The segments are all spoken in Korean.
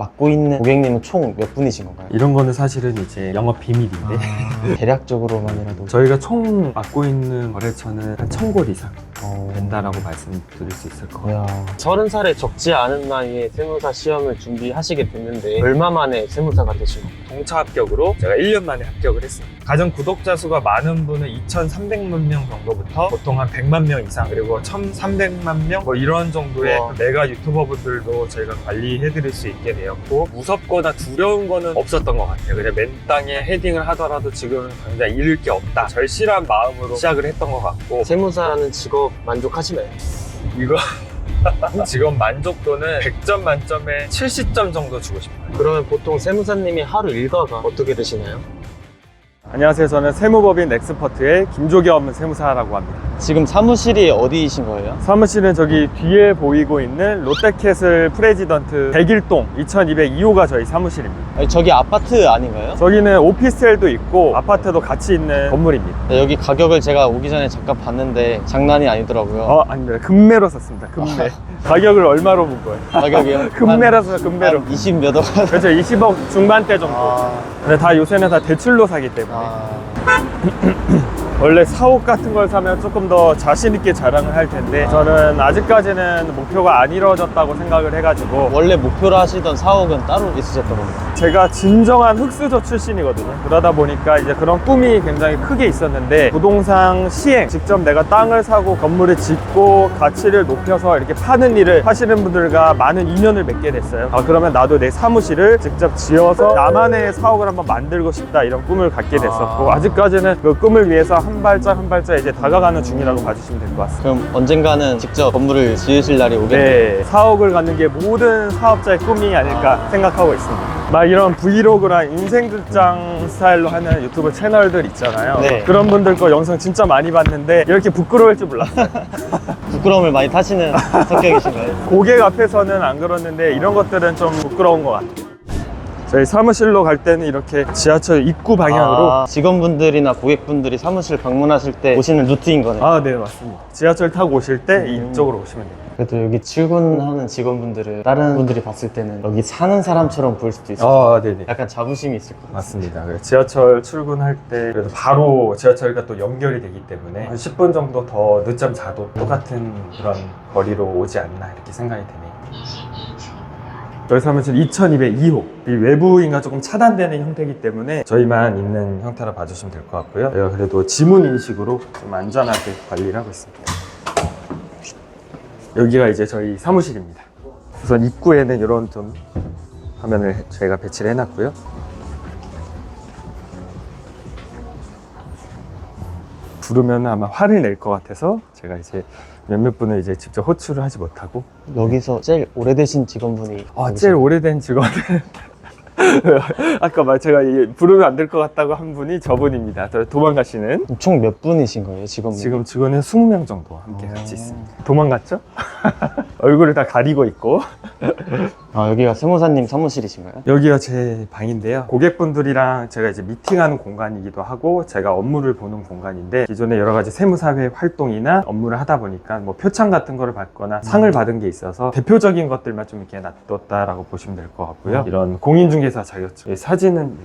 맡고 있는 고객님은 총 몇 분이신 건가요? 이런 거는 사실은 이제 영업 비밀인데 대략적으로만이라도 저희가 총 맡고 있는 거래처는 한 1000곳 이상 된다라고 말씀드릴 수 있을 것 같아요. 30살에 적지 않은 나이에 세무사 시험을 준비하시게 됐는데 얼마 만에 세무사가 되신 건가요? 동차 합격으로 제가 1년 만에 합격을 했습니다. 가장 구독자 수가 많은 분은 2,300만 명 정도부터 보통 한 100만 명 이상, 그리고 1,300만 명 뭐 이런 정도의 우와. 메가 유튜버 분들도 저희가 관리해드릴 수 있게 되었고, 무섭거나 두려운 거는 없었던 것 같아요. 그냥 맨 땅에 헤딩을 하더라도 지금은 당장 잃을 게 없다, 절실한 마음으로 시작을 했던 것 같고, 세무사라는 직업 만족하시나요? 이거 직업 만족도는 100점 만점에 70점 정도 주고 싶어요. 그러면 보통 세무사님이 하루 일과가 어떻게 되시나요? 안녕하세요. 저는 세무법인 엑스퍼트의 김조겸 세무사라고 합니다. 지금 사무실이 어디이신 거예요? 사무실은 저기 뒤에 보이고 있는 롯데캐슬 프레지던트 101동 2202호가 저희 사무실입니다. 아니, 저기 아파트 아닌가요? 저기는 오피스텔도 있고 아파트도 같이 있는 건물입니다. 네, 여기 가격을 제가 오기 전에 잠깐 봤는데 장난이 아니더라고요. 아닙니다. 금매로 샀습니다. 금매. 가격을 얼마로 본 거예요? 가격이요? 금매로 샀어요. 금매로. 20 몇 억. 그렇죠. 20억 중반대 정도. 근데 다 요새는 다 대출로 사기 때문에. 원래 사옥 같은 걸 사면 조금 더 자신 있게 자랑을 할 텐데 저는 아직까지는 목표가 안 이루어졌다고 생각을 해가지고, 원래 목표로 하시던 사옥은 따로 있으셨던 겁니다. 제가 진정한 흑수저 출신이거든요. 그러다 보니까 이제 그런 꿈이 굉장히 크게 있었는데, 부동산 시행, 직접 내가 땅을 사고 건물을 짓고 가치를 높여서 이렇게 파는 일을 하시는 분들과 많은 인연을 맺게 됐어요. 그러면 나도 내 사무실을 직접 지어서 나만의 사옥을 한번 만들고 싶다, 이런 꿈을 갖게 됐었고, 아직까지는 그 꿈을 위해서 한 발짝 한 발짝 이제 다가가는 중이라고 봐주시면 될 것 같습니다. 그럼 언젠가는 직접 건물을 지으실 날이 오겠네요. 네, 사옥을 갖는 게 모든 사업자의 꿈이 아닐까 생각하고 있습니다. 막 이런 브이로그나 인생극장 스타일로 하는 유튜브 채널들 있잖아요. 네. 그런 분들 거 영상 진짜 많이 봤는데 이렇게 부끄러울 줄 몰랐어요. 부끄러움을 많이 타시는 성격이신가요? 고객 앞에서는 안 그러는데 이런 것들은 좀 부끄러운 것 같아요. 저희 사무실로 갈 때는 이렇게 지하철 입구 방향으로 직원분들이나 고객분들이 사무실 방문하실 때 오시는 루트인 거네요. 네, 맞습니다. 지하철 타고 오실 때 이쪽으로 오시면 됩니다. 그래도 여기 출근하는 직원분들은 다른 분들이 봤을 때는 여기 사는 사람처럼 보일 수도 있어요. 네네. 약간 자부심이 있을 것 같아요. 맞습니다. 지하철 출근할 때 그래도 바로 지하철과 또 연결이 되기 때문에 한 10분 정도 더 늦잠 자도 똑같은 그런 거리로 오지 않나, 이렇게 생각이 되네요. 저희 사무실 2202호, 이 외부인과 조금 차단되는 형태이기 때문에 저희만 있는 형태라 봐주시면 될 것 같고요. 저희가 그래도 지문 인식으로 좀 안전하게 관리를 하고 있습니다. 여기가 이제 저희 사무실입니다. 우선 입구에는 이런 좀 화면을 저희가 배치를 해놨고요. 부르면 아마 화를 낼 것 같아서 제가 이제 몇몇 분을 이제 직접 호출을 하지 못하고. 여기서 제일 오래되신 직원분이 제일 오래된 직원은 아까 제가 부르면 안 될 것 같다고 한 분이 저분입니다. 도망가시는. 총 몇 분이신 거예요, 직원분? 지금 직원은 20명 정도 함께 같이 있습니다. 도망갔죠? 얼굴을 다 가리고 있고. 여기가 세무사님 사무실이신가요? 여기가 제 방인데요. 고객분들이랑 제가 이제 미팅하는 공간이기도 하고 제가 업무를 보는 공간인데, 기존에 여러 가지 세무사회 활동이나 업무를 하다 보니까 뭐 표창 같은 거를 받거나 상을 받은 게 있어서 대표적인 것들만 좀 이렇게 놔뒀다라고 보시면 될 것 같고요. 이런 공인중개사 자격증, 사진은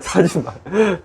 사진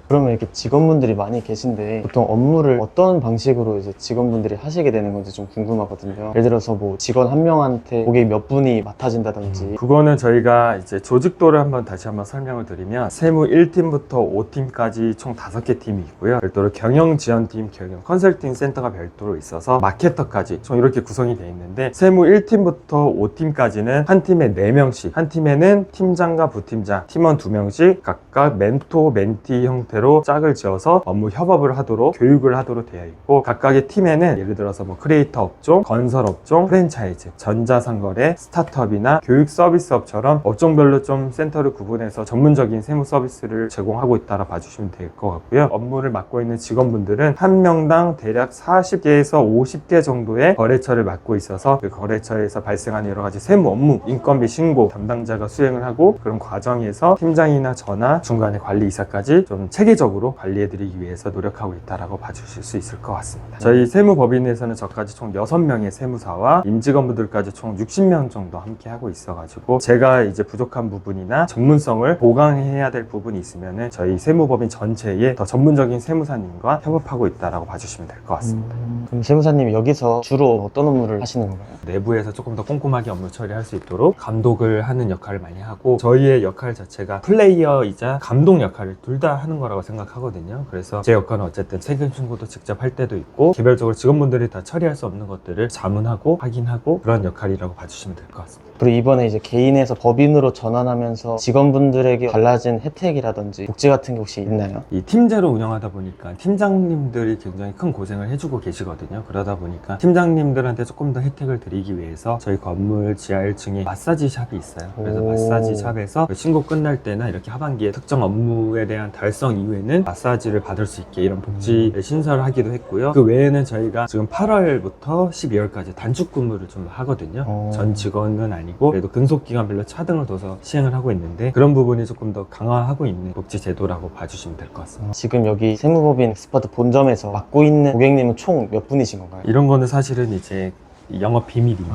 그러면 이렇게 직원분들이 많이 계신데 보통 업무를 어떤 방식으로 이제 직원분들이 하시게 되는 건지 좀 궁금하거든요. 예를 들어서 뭐 직원 한 명한테 고객 몇 분이 맡아진다든지. 그거는 저희가 이제 조직도를 다시 한번 설명을 드리면, 세무 1팀부터 5팀까지 총 5개 팀이 있고요. 별도로 경영지원팀, 경영 컨설팅 센터가 별도로 있어서 마케터까지 총 이렇게 구성이 되어 있는데, 세무 1팀부터 5팀까지는 한 팀에 4명씩, 한 팀에는 팀장과 부팀장, 팀원 2명씩 각각 멘토, 멘티 형태로 짝을 지어서 업무 협업을 하도록, 교육을 하도록 되어 있고, 각각의 팀에는 예를 들어서 뭐 크리에이터 업종, 건설 업종, 프랜차이즈, 전자상거래, 스타트업이나 교육 서비스업처럼 업종별로 좀 센터를 구분해서 전문적인 세무 서비스를 제공하고 있다라 봐주시면 될 것 같고요. 업무를 맡고 있는 직원분들은 한 명당 대략 40개에서 50개 정도의 거래처를 맡고 있어서, 그 거래처에서 발생하는 여러 가지 세무 업무, 인건비 신고 담당자가 수행을 하고, 그런 과정에서 팀장이나 저나 중간에 관리이사까지 좀 체계적으로 관리해드리기 위해서 노력하고 있다라고 봐주실 수 있을 것 같습니다. 저희 세무법인에서는 저까지 총 6명의 세무사와 임직원분들까지 총 60명 정도 함께 하고 있어가지고 제가 이제 부족한 부분이나 전문성을 보강해야 될 부분이 있으면은 저희 세무법인 전체에 더 전문적인 세무사님과 협업하고 있다라고 봐주시면 될 것 같습니다. 그럼 세무사님이 여기서 주로 어떤 업무를 하시는 건가요? 내부에서 조금 더 꼼꼼하게 업무 처리할 수 있도록 감독을 하는 역할을 많이 하고, 저희의 역할 자체가 플레이어이자 감독 역할을 둘 다 하는 거라고 생각하거든요. 그래서 제 역할은 어쨌든 세금 신고도 직접 할 때도 있고, 개별적으로 직원분들이 다 처리할 수 없는 것들을 자문하고 확인하고 그런 역할이라고 봐주시면 될 것 같습니다. 그리고 이번에 이제 개인에서 법인으로 전환하면서 직원분들에게 달라진 혜택이라든지 복지 같은 게 혹시 있나요? 이 팀제로 운영하다 보니까 팀장님들이 굉장히 큰 고생을 해주고 계시거든요. 그러다 보니까 팀장님들한테 조금 더 혜택을 드리기 위해서 저희 건물 지하 1층에 마사지 샵이 있어요. 그래서 오. 마사지 샵에서 신고 끝날 때나 이렇게 하반기에 특정 업무에 대한 달성 이후에는 마사지를 받을 수 있게 이런 복지를 신설을 하기도 했고요. 그 외에는 저희가 지금 8월부터 12월까지 단축 근무를 좀 하거든요. 전 직원은 아니고 그래도 근속기간별로 차등을 둬서 시행을 하고 있는데, 그런 부분이 조금 더 강화하고 있는 복지 제도라고 봐주시면 될 것 같습니다. 지금 여기 세무법인 엑스퍼트 본점에서 맡고 있는 고객님은 총 몇 분이신 건가요? 이런 거는 사실은 이제 영업 비밀인데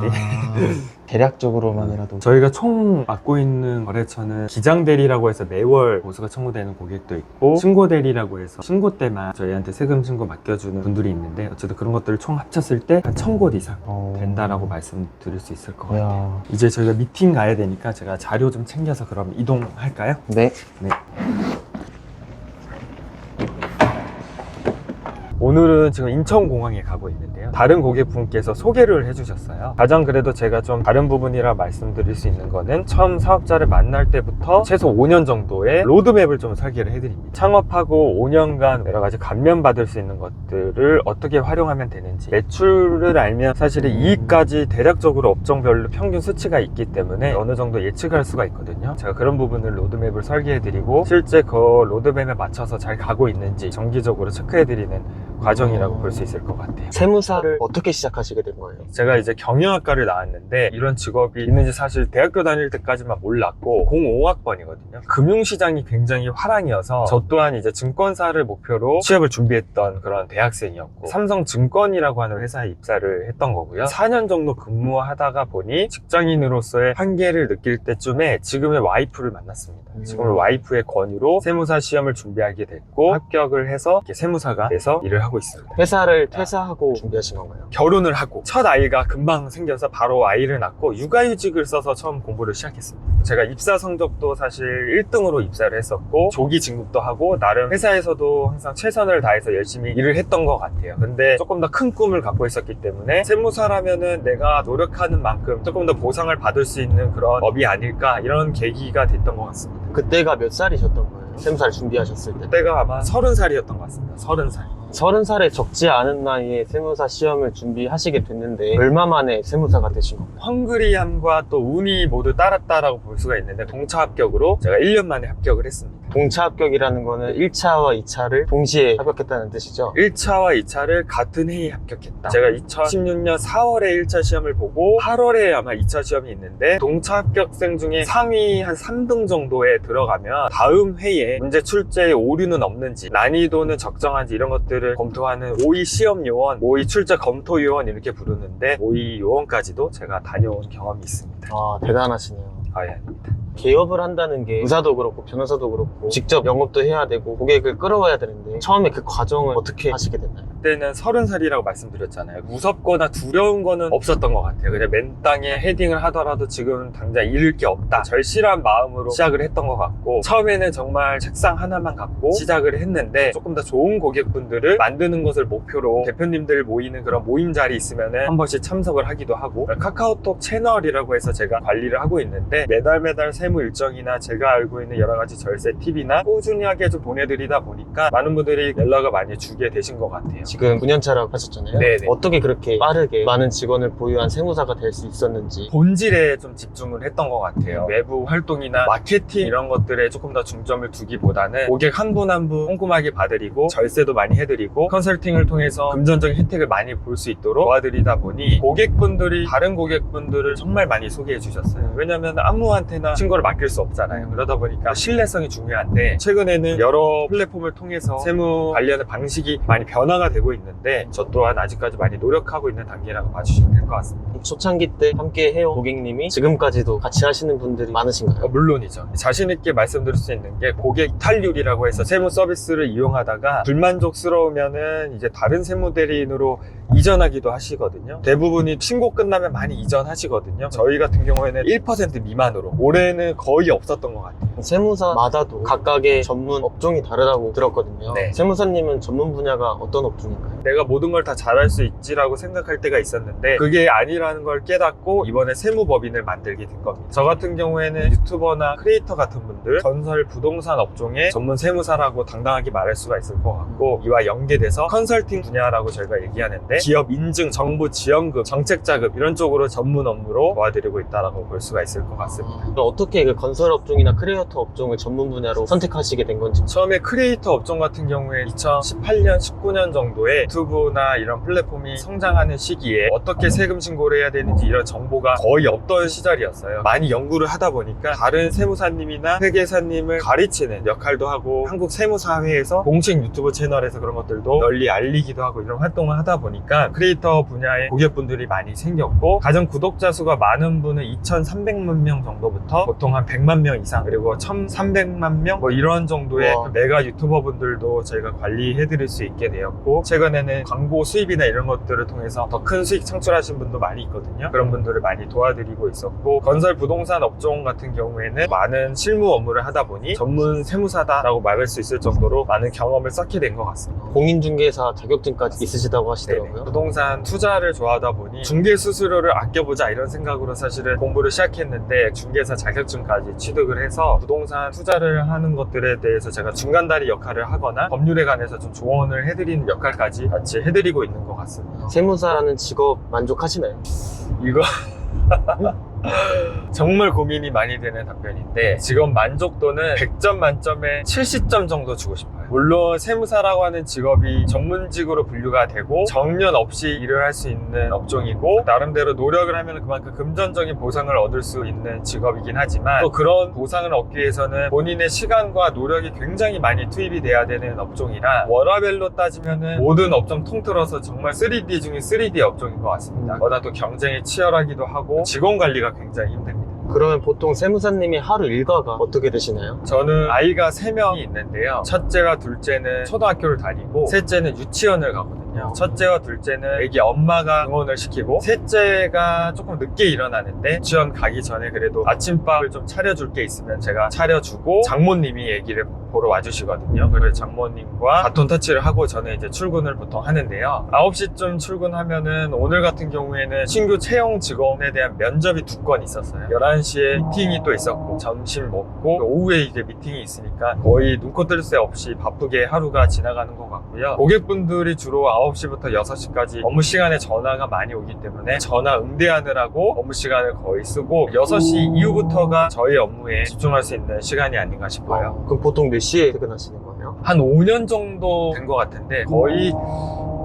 대략적으로만이라도 저희가 총 맡고 있는 거래처는 기장대리라고 해서 매월 보수가 청구되는 고객도 있고, 신고대리라고 해서 신고 때만 저희한테 세금 신고 맡겨주는 분들이 있는데, 어쨌든 그런 것들을 총 합쳤을 때 한 1000곳 이상 된다라고 말씀드릴 수 있을 것 같아요. 이야. 이제 저희가 미팅 가야 되니까 제가 자료 좀 챙겨서 그럼 이동할까요? 네. 네. 오늘은 지금 인천공항에 가고 있는데요. 다른 고객분께서 소개를 해주셨어요. 가장 그래도 제가 좀 다른 부분이라 말씀드릴 수 있는 거는, 처음 사업자를 만날 때부터 최소 5년 정도의 로드맵을 좀 설계를 해드립니다. 창업하고 5년간 여러 가지 감면받을 수 있는 것들을 어떻게 활용하면 되는지, 매출을 알면 사실은 이익까지 대략적으로 업종별로 평균 수치가 있기 때문에 어느 정도 예측할 수가 있거든요. 제가 그런 부분을 로드맵을 설계해드리고, 실제 그 로드맵에 맞춰서 잘 가고 있는지 정기적으로 체크해드리는 과정이라고 볼 수 있을 것 같아요. 세무사를 어떻게 시작하시게 된 거예요? 제가 이제 경영학과를 나왔는데 이런 직업이 있는지 사실 대학교 다닐 때까지만 몰랐고, 05학번이거든요. 금융시장이 굉장히 화랑이어서 저 또한 이제 증권사를 목표로 취업을 준비했던 그런 대학생이었고, 삼성증권이라고 하는 회사에 입사를 했던 거고요. 4년 정도 근무하다가 보니 직장인으로서의 한계를 느낄 때쯤에 지금의 와이프를 만났습니다. 지금의 와이프의 권유로 세무사 시험을 준비하게 됐고, 합격을 해서 이렇게 세무사가 돼서 일을 하고 있습니다. 회사를 퇴사하고 준비하신 건가요? 결혼을 하고 첫 아이가 금방 생겨서 바로 아이를 낳고 육아휴직을 써서 처음 공부를 시작했습니다. 제가 입사 성적도 사실 1등으로 입사를 했었고, 조기 진급도 하고, 나름 회사에서도 항상 최선을 다해서 열심히 일을 했던 것 같아요. 근데 조금 더 큰 꿈을 갖고 있었기 때문에 세무사라면은 내가 노력하는 만큼 조금 더 보상을 받을 수 있는 그런 업이 아닐까, 이런 계기가 됐던 것 같습니다. 그때가 몇 살이셨던 거예요? 세무사를 준비하셨을 때? 그때가 아마 30살이었던 것 같습니다. 30살. 30살에 적지 않은 나이에 세무사 시험을 준비하시게 됐는데 얼마 만에 세무사가 되신 건가요? 헝그리함과 또 운이 모두 따랐다라고 볼 수가 있는데, 동차 합격으로 제가 1년 만에 합격을 했습니다. 동차 합격이라는 거는 1차와 2차를 동시에 합격했다는 뜻이죠? 1차와 2차를 같은 해에 합격했다. 제가 2016년 4월에 1차 시험을 보고 8월에 아마 2차 시험이 있는데, 동차 합격생 중에 상위 한 3등 정도에 들어가면 다음 해에 문제 출제에 오류는 없는지, 난이도는 적정한지, 이런 것들을 검토하는 모의 시험 요원, 모의 출제 검토 요원 이렇게 부르는데, 모의 요원까지도 제가 다녀온 경험이 있습니다. 아, 대단하시네요. 아예 아닙니다. 개업을 한다는 게 의사도 그렇고 변호사도 그렇고 직접 영업도 해야 되고 고객을 끌어와야 되는데, 처음에 그 과정을 어떻게 하시게 됐나요? 그때는 30살이라고 말씀드렸잖아요. 무섭거나 두려운 거는 없었던 것 같아요. 그냥 맨 땅에 헤딩을 하더라도 지금 당장 잃을 게 없다, 절실한 마음으로 시작을 했던 것 같고, 처음에는 정말 책상 하나만 갖고 시작을 했는데, 조금 더 좋은 고객분들을 만드는 것을 목표로 대표님들 모이는 그런 모임 자리 있으면은 한 번씩 참석을 하기도 하고, 카카오톡 채널이라고 해서 제가 관리를 하고 있는데, 매달 세무 일정이나 제가 알고 있는 여러 가지 절세 팁이나 꾸준하게 좀 보내드리다 보니까 많은 분들이 연락을 많이 주게 되신 것 같아요. 지금 9년차라고 하셨잖아요. 네네. 어떻게 그렇게 빠르게 많은 직원을 보유한 세무사가 될 수 있었는지. 본질에 좀 집중을 했던 것 같아요. 외부 활동이나 마케팅 이런 것들에 조금 더 중점을 두기보다는 고객 한 분 한 분 꼼꼼하게 봐드리고, 절세도 많이 해드리고, 컨설팅을 통해서 금전적인 혜택을 많이 볼 수 있도록 도와드리다 보니, 고객분들이 다른 고객분들을 정말 많이 소개해 주셨어요. 왜냐면 아무한테나 친구를 거를 맡길 수 없잖아요. 그러다 보니까 신뢰성이 중요한데, 최근에는 여러 플랫폼을 통해서 세무 관련의 방식이 많이 변화가 되고 있는데, 저 또한 아직까지 많이 노력하고 있는 단계라고 봐주시면 될 것 같습니다. 초창기 때 함께 해온 고객님이 지금까지도 같이 하시는 분들이 많으신가요? 물론이죠. 자신 있게 말씀드릴 수 있는 게, 고객 이탈률이라고 해서 세무 서비스를 이용하다가 불만족스러우면은 이제 다른 세무 대리인으로 이전하기도 하시거든요. 대부분이 신고 끝나면 많이 이전하시거든요. 저희 같은 경우에는 1% 미만으로, 올해는 거의 없었던 것 같아요. 세무사마다도 각각의 전문 업종이 다르다고 들었거든요. 네. 세무사님은 전문 분야가 어떤 업종인가요? 내가 모든 걸 다 잘할 수 있지라고 생각할 때가 있었는데, 그게 아니라는 걸 깨닫고 이번에 세무법인을 만들게 된 겁니다. 저 같은 경우에는 유튜버나 크리에이터 같은 분들, 건설 부동산 업종의 전문 세무사라고 당당하게 말할 수가 있을 것 같고, 이와 연계돼서 컨설팅 분야라고 저희가 얘기하는데, 기업 인증, 정부 지원금, 정책 자금 이런 쪽으로 전문 업무로 도와드리고 있다라고 볼 수가 있을 것 같습니다. 그럼 어떻게 그 건설 업종이나 크리에이터 업종을 전문 분야로 선택하시게 된 건지? 처음에 크리에이터 업종 같은 경우에 2018년, 19년 정도에 유튜브나 이런 플랫폼이 성장하는 시기에 어떻게 세금 신고를 해야 되는지 이런 정보가 거의 없던 시절이었어요. 많이 연구를 하다 보니까 다른 세무사님이나 회계사님을 가르치는 역할도 하고, 한국 세무사회에서 공식 유튜브 채널에서 그런 것들도 널리 알리기도 하고, 이런 활동을 하다 보니까 크리에이터 분야의 고객분들이 많이 생겼고, 가장 구독자 수가 많은 분은 2,300만 명 정도부터 보통 한 100만 명 이상, 그리고 1,300만 명 뭐 이런 정도의 와. 메가 유튜버 분들도 저희가 관리해드릴 수 있게 되었고, 최근에는 광고 수입이나 이런 것들을 통해서 더 큰 수익 창출하신 분도 많이 있거든요. 그런 분들을 많이 도와드리고 있었고, 건설 부동산 업종 같은 경우에는 많은 실무 업무를 하다 보니 전문 세무사다라고 말할 수 있을 정도로 많은 경험을 쌓게 된 것 같습니다. 공인중개사 자격증까지 있으시다고 하시더라고요. 네네. 부동산 투자를 좋아하다 보니 중개 수수료를 아껴보자 이런 생각으로 사실은 공부를 시작했는데, 중개사 자격증까지 취득을 해서 부동산 투자를 하는 것들에 대해서 제가 중간다리 역할을 하거나 법률에 관해서 좀 조언을 해드리는 역할까지 같이 해드리고 있는 것 같습니다. 세무사라는 직업 만족하시나요? 이거 정말 고민이 많이 되는 답변인데, 직업 만족도는 100점 만점에 70점 정도 주고 싶어요. 물론 세무사라고 하는 직업이 전문직으로 분류가 되고 정년 없이 일을 할 수 있는 업종이고, 나름대로 노력을 하면 그만큼 금전적인 보상을 얻을 수 있는 직업이긴 하지만, 또 그런 보상을 얻기 위해서는 본인의 시간과 노력이 굉장히 많이 투입이 돼야 되는 업종이라, 워라밸로 따지면은 모든 업종 통틀어서 정말 3D 중에 3D 업종인 것 같습니다. 워낙 또 경쟁이 치열하기도 하고 직원 관리가 굉장히 힘듭니다. 그러면 보통 세무사님이 하루 일과가 어떻게 되시나요? 저는 아이가 3명이 있는데요. 첫째와 둘째는 초등학교를 다니고, 셋째는 유치원을 가거든요. 첫째와 둘째는 애기 엄마가 응원을 시키고, 셋째가 조금 늦게 일어나는데 유치원 가기 전에 그래도 아침밥을 좀 차려줄 게 있으면 제가 차려주고, 장모님이 애기를 보러 와주시거든요. 그래서 장모님과 바톤 터치를 하고 저는 이제 출근을 보통 하는데요. 9시쯤 출근하면은, 오늘 같은 경우에는 신규 채용 직원에 대한 면접이 2건 있었어요. 11시에 미팅이 또 있었고, 점심 먹고 오후에 이제 미팅이 있으니까 거의 눈코 뜰 새 없이 바쁘게 하루가 지나가는 것 같고요. 고객분들이 주로 9시부터 6시까지 업무 시간에 전화가 많이 오기 때문에 전화 응대하느라고 업무 시간을 거의 쓰고, 6시 이후부터가 저희 업무에 집중할 수 있는 시간이 아닌가 싶어요. 그럼 보통 몇 시에 퇴근하시는 거예요? 한 5년 정도 된 것 같은데, 거의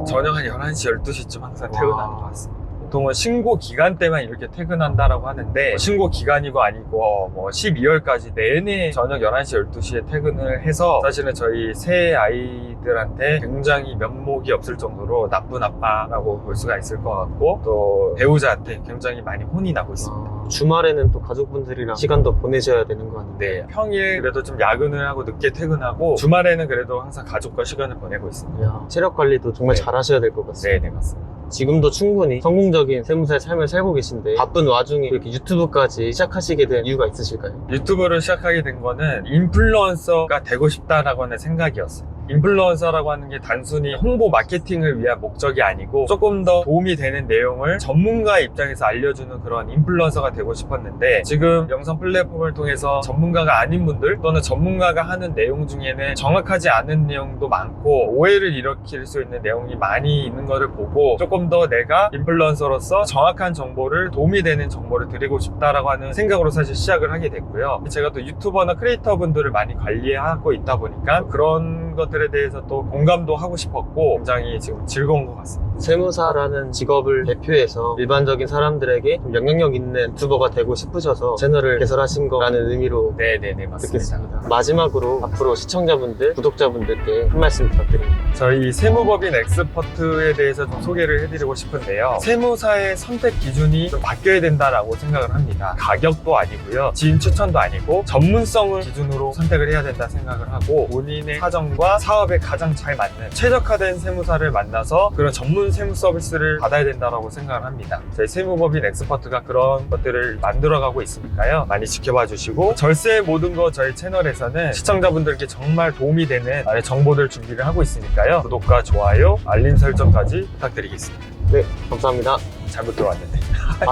저녁 한 11시, 12시쯤 항상 퇴근하는 것 같습니다. 보통은 신고 기간 때만 이렇게 퇴근한다라고 하는데, 신고 기간이고 아니고 뭐 12월까지 내내 저녁 11시, 12시에 퇴근을 해서, 사실은 저희 새 아이들한테 굉장히 면목이 없을 정도로 나쁜 아빠라고 볼 수가 있을 것 같고, 또 배우자한테 굉장히 많이 혼이 나고 있습니다. 주말에는 또 가족분들이랑 시간도 보내셔야 되는 거 아닌데? 네, 평일 그래도 좀 야근을 하고 늦게 퇴근하고, 주말에는 그래도 항상 가족과 시간을 보내고 있습니다. 이야, 체력 관리도 정말 네. 잘 하셔야 될 것 같습니다. 네, 맞습니다. 지금도 충분히 성공적인 세무사의 삶을 살고 계신데, 바쁜 와중에 이렇게 유튜브까지 시작하시게 된 이유가 있으실까요? 유튜브를 시작하게 된 거는 인플루언서가 되고 싶다라고 하는 생각이었어요. 인플루언서라고 하는 게 단순히 홍보 마케팅을 위한 목적이 아니고, 조금 더 도움이 되는 내용을 전문가 입장에서 알려주는 그런 인플루언서가 되고 싶었는데, 지금 영상 플랫폼을 통해서 전문가가 아닌 분들, 또는 전문가가 하는 내용 중에는 정확하지 않은 내용도 많고 오해를 일으킬 수 있는 내용이 많이 있는 것을 보고, 조금 더 내가 인플루언서로서 정확한 정보를, 도움이 되는 정보를 드리고 싶다라고 하는 생각으로 사실 시작을 하게 됐고요. 제가 또 유튜버나 크리에이터 분들을 많이 관리하고 있다 보니까 그런 것 것들에 대해서 또 공감도 하고 싶었고 굉장히 지금 즐거운 것 같습니다. 세무사라는 직업을 대표해서 일반적인 사람들에게 좀 영향력 있는 유튜버가 되고 싶으셔서 채널을 개설하신 거라는 의미로 네네네, 맞습니다. 듣겠습니다. 마지막으로 앞으로 시청자분들, 구독자분들께 한 말씀 부탁드립니다. 저희 세무법인 엑스퍼트에 대해서 좀 소개를 해드리고 싶은데요. 세무사의 선택 기준이 좀 바뀌어야 된다라고 생각을 합니다. 가격도 아니고요. 지인 추천도 아니고 전문성을 기준으로 선택을 해야 된다 생각을 하고 본인의 사정과 사업에 가장 잘 맞는 최적화된 세무사를 만나서 그런 전문 세무 서비스를 받아야 된다고 생각을 합니다. 저희 세무법인 엑스퍼트가 그런 것들을 만들어가고 있으니까요. 많이 지켜봐 주시고 절세의 모든 거 저희 채널에서는 시청자분들께 정말 도움이 되는 정보들 준비를 하고 있으니까요. 구독과 좋아요, 알림 설정까지 부탁드리겠습니다. 네, 감사합니다. 잘못 들어왔는데.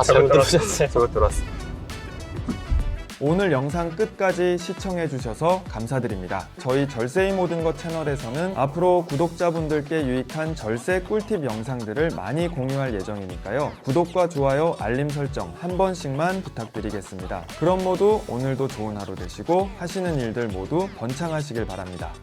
잘못 들으셨어요. 잘못 들어왔습니다. 오늘 영상 끝까지 시청해주셔서 감사드립니다. 저희 절세의 모든 것 채널에서는 앞으로 구독자분들께 유익한 절세 꿀팁 영상들을 많이 공유할 예정이니까요. 구독과 좋아요, 알림 설정 한 번씩만 부탁드리겠습니다. 그럼 모두 오늘도 좋은 하루 되시고 하시는 일들 모두 번창하시길 바랍니다.